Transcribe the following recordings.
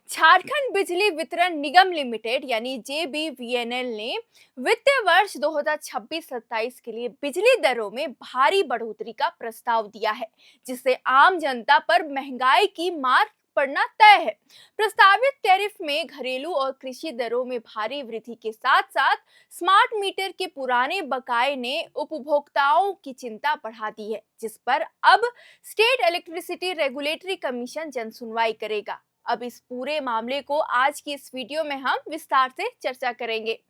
झारखंड बिजली वितरण निगम लिमिटेड यानी जेबीवीएनएल ने वित्तीय वर्ष 2026-27 के लिए बिजली दरों में भारी बढ़ोतरी का प्रस्ताव दिया है, जिससे आम जनता पर महंगाई की मार पड़ना तय है। प्रस्तावित टैरिफ में घरेलू और कृषि दरों में भारी वृद्धि के साथ साथ स्मार्ट मीटर के पुराने बकाये ने उपभोक्ताओं की चिंता बढ़ा दी है, जिस पर अब स्टेट इलेक्ट्रिसिटी रेगुलेटरी कमीशन जनसुनवाई करेगा। अब इस पूरे मामले को आज की इस वीडियो में हम विस्तार से चर्चा करेंगे।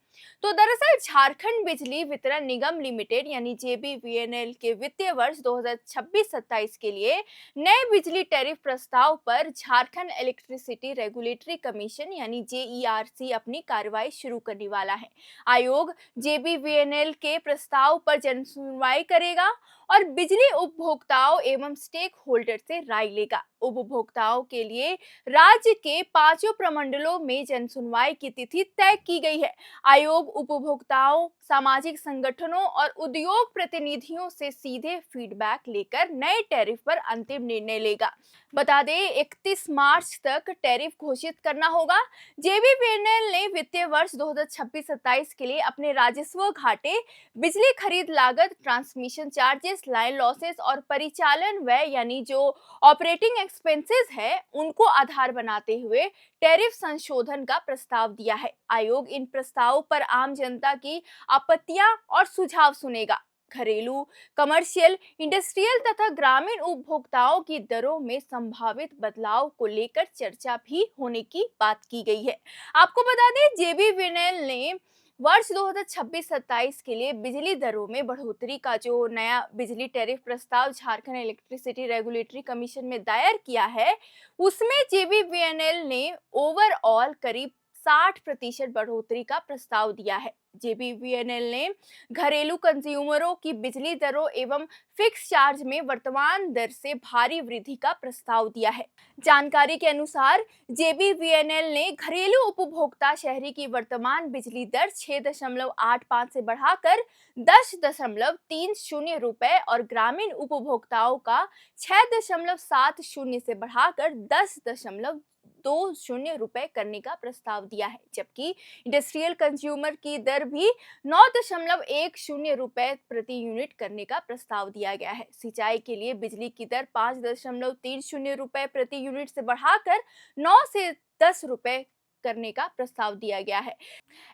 तो दरअसल झारखंड बिजली वितरण निगम लिमिटेड यानी जेबीवीएनएल के वित्तीय वर्ष 2026-27 के लिए नए बिजली टैरिफ प्रस्ताव पर झारखंड इलेक्ट्रिसिटी रेगुलेटरी कमीशन यानी जेईआरसी अपनी कार्रवाई शुरू करने वाला है। आयोग जेबीवीएनएल के प्रस्ताव पर जनसुनवाई करेगा और बिजली उपभोक्ताओं एवं स्टेक होल्डर से राय लेगा। उपभोक्ताओं के लिए राज्य के 5 प्रमंडलों में जनसुनवाई की तिथि तय की गई है। आयोग उपभोक्ताओं, सामाजिक संगठनों और उद्योग प्रतिनिधियों से सीधे फीडबैक लेकर नए टैरिफ पर अंतिम निर्णय लेगा। बता दें 31 मार्च तक टैरिफ घोषित करना होगा। जेबीवीएनएल ने वित्तीय वर्ष 2026-27 के लिए अपने राजस्व घाटे, बिजली खरीद लागत, ट्रांसमिशन चार्जेस, लाइन लॉसेस और परिचालन व्यय यानी जो ऑपरेटिंग एक्सपेंसेस है उनको आधार बनाते हुए टैरिफ संशोधन का प्रस्ताव दिया है। आयोग इन प्रस्तावों पर आम जनता की आपत्तियां और सुझाव सुनेगा। घरेलू, कमर्शियल, इंडस्ट्रियल तथा ग्रामीण उपभोक्ताओं की दरों में संभावित बदलाव को लेकर चर्चा भी होने की बात की गई है। आपको बता दें जेबीवीएनएल ने वर्ष 2026-27 के लिए बिजली दरों में बढ़ोतरी का जो नया बिजली टैरिफ प्रस्ताव झारखंड इलेक्ट्रिसिटी रेगुलेटरी कमीशन में दायर किया है, उसमें जेबीवीएनएल ने ओवरऑल करीब 60% बढ़ोतरी का प्रस्ताव दिया है। जेबीवीएनएल ने घरेलू कंज्यूमरों की बिजली दरों एवं फिक्स चार्ज में वर्तमान दर से भारी वृद्धि का प्रस्ताव दिया है। जानकारी के अनुसार जेबीवीएनएल ने घरेलू उपभोक्ता शहरी की वर्तमान बिजली दर 6.85 से बढ़ाकर 10.30 रुपए और ग्रामीण उपभोक्ताओं का 6.70 से बढ़ाकर 10.20 रुपए करने का प्रस्ताव दिया है, जबकि इंडस्ट्रियल कंज्यूमर की दर भी 9.10 रुपए प्रति यूनिट करने का प्रस्ताव दिया गया है। सिंचाई के लिए बिजली की दर 5.30 रुपए प्रति यूनिट से बढ़ाकर 9 से 10 रुपए करने का प्रस्ताव दिया गया है।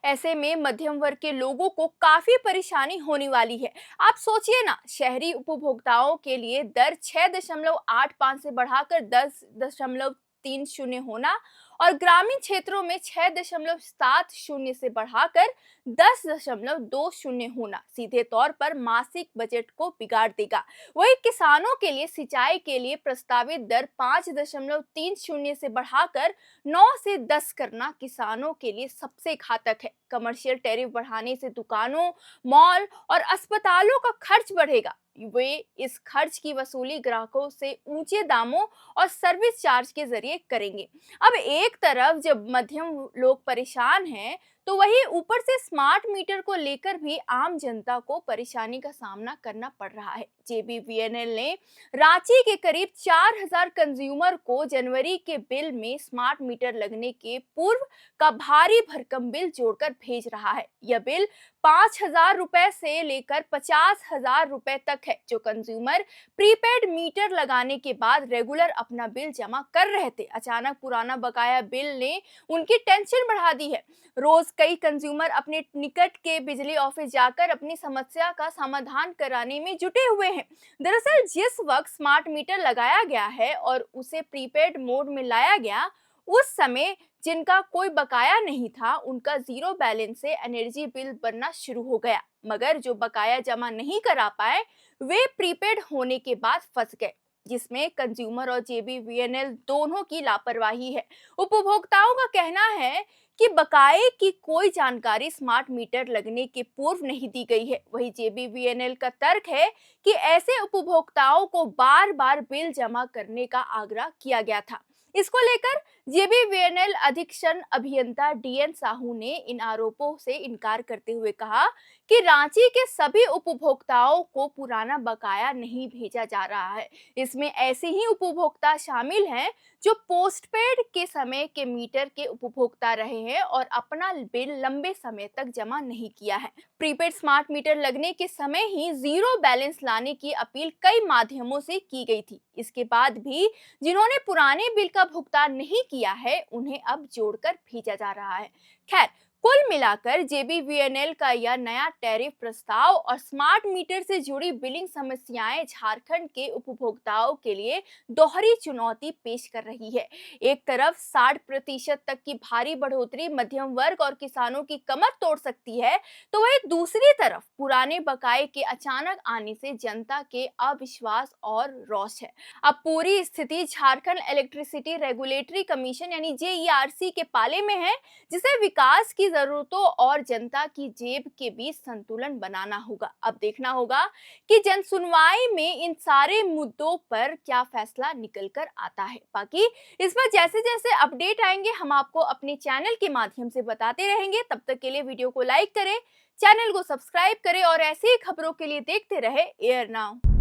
ऐसे में मध्यम वर्ग के लोगों को काफी परेशानी होने वाली है। आप सोचिए ना, शहरी उपभोक्ताओं के लिए दर 6.85 से बढ़ाकर 10.30 होना और ग्रामीण क्षेत्रों में 6.70 से बढ़ाकर 10.20 होना सीधे तौर पर मासिक बजट को बिगाड़ देगा। वही किसानों के लिए सिंचाई के लिए प्रस्तावित दर 5.30 से बढ़ाकर 9 से 10 करना किसानों के लिए सबसे घातक है। कमर्शियल टैरिफ बढ़ाने से दुकानों, मॉल और अस्पतालों का खर्च बढ़ेगा। वे इस खर्च की वसूली ग्राहकों से ऊंचे दामों और सर्विस चार्ज के जरिए करेंगे। अब एक तरफ जब मध्यम लोग परेशान हैं, तो वहीं ऊपर से स्मार्ट मीटर को लेकर भी आम जनता को परेशानी का सामना करना पड़ रहा है। जेबीवीएनएल ने रांची के करीब 4000 कंज्यूमर को जनवरी के बिल में स्मार्ट मीटर लगने के पूर्व का भारी भरकम बिल जोड़कर भेज रहा है। यह बिल 5000 रुपए से लेकर 50,000 रुपए तक है, जो कंज्यूमर प्रीपेड मीटर लगाने के बाद रेगुलर अपना बिल जमा कर रहे थे। अचानक पुराना बकाया बिल ने उनकी टेंशन बढ़ा दी है। रोज कई कंज्यूमर अपने निकट के बिजली ऑफिस जाकर अपनी समस्या का समाधान कराने में जुटे हुए हैं। दरअसल जिस वक्त स्मार्ट मीटर लगाया गया है और उसे प्रीपेड मोड में लाया गया, उस समय जिनका कोई बकाया नहीं था, उनका जीरो बैलेंस से एनर्जी बिल बनना शुरू हो गया, मगर जो बकाया जमा नहीं करा पाए, वे प्रीपेड होने के बाद फंस गए, जिसमें कंज्यूमर और जेबीवीएनएल दोनों की लापरवाही है। उपभोक्ताओं का कहना है कि बकाये की कोई जानकारी स्मार्ट मीटर लगने के पूर्व नहीं दी गई है। वहीं जेबीवीएनएल का तर्क है कि ऐसे उपभोक्ताओं को बार-बार बिल जमा करने का आग्रह किया गया था। इसको लेकर जेबीवीएनएल अधीक्षण अभियंता डीएन साहू ने इन आरोपों से इनकार करते हुए कहा कि रांची के सभी उपभोक्ताओं को पुराना बकाया नहीं भेजा जा रहा है। इसमें ऐसे ही उपभोक्ता शामिल हैं जो पोस्टपेड के समय के मीटर के उपभोक्ता रहे हैं और अपना बिल लंबे समय तक जमा नहीं किया है। प्रीपेड स्मार्ट मीटर लगने के समय ही जीरो बैलेंस लाने की अपील कई माध्यमों से की गई थी। इसके बाद भी जिन्होंने पुराने बिल का भुगतान नहीं किया है, उन्हें अब जोड़कर भेजा जा रहा है। खैर, कुल मिलाकर जेबीवीएनएल का यह नया टैरिफ प्रस्ताव और स्मार्ट मीटर से जुड़ी बिलिंग समस्याएं झारखंड के उपभोक्ताओं के लिए दोहरी चुनौती पेश कर रही है। एक तरफ 60% तक की भारी बढ़ोतरी मध्यम वर्ग और किसानों की कमर तोड़ सकती है, तो वहीं दूसरी तरफ पुराने बकाये के अचानक आने से जनता के अविश्वास और रोष है। अब पूरी स्थिति झारखंड इलेक्ट्रिसिटी रेगुलेटरी कमीशन यानी जेईआरसी के पाले में है, जिसे विकास की जरूरतों और जनता की जेब के बीच संतुलन बनाना होगा। अब देखना होगा कि जन सुनवाई में इन सारे मुद्दों पर क्या फैसला निकल कर आता है। बाकी इस पर जैसे जैसे अपडेट आएंगे हम आपको अपने चैनल के माध्यम से बताते रहेंगे। तब तक के लिए वीडियो को लाइक करें, चैनल को सब्सक्राइब करें और ऐसी ही खबरों के लिए देखते रहे एयर नाउ।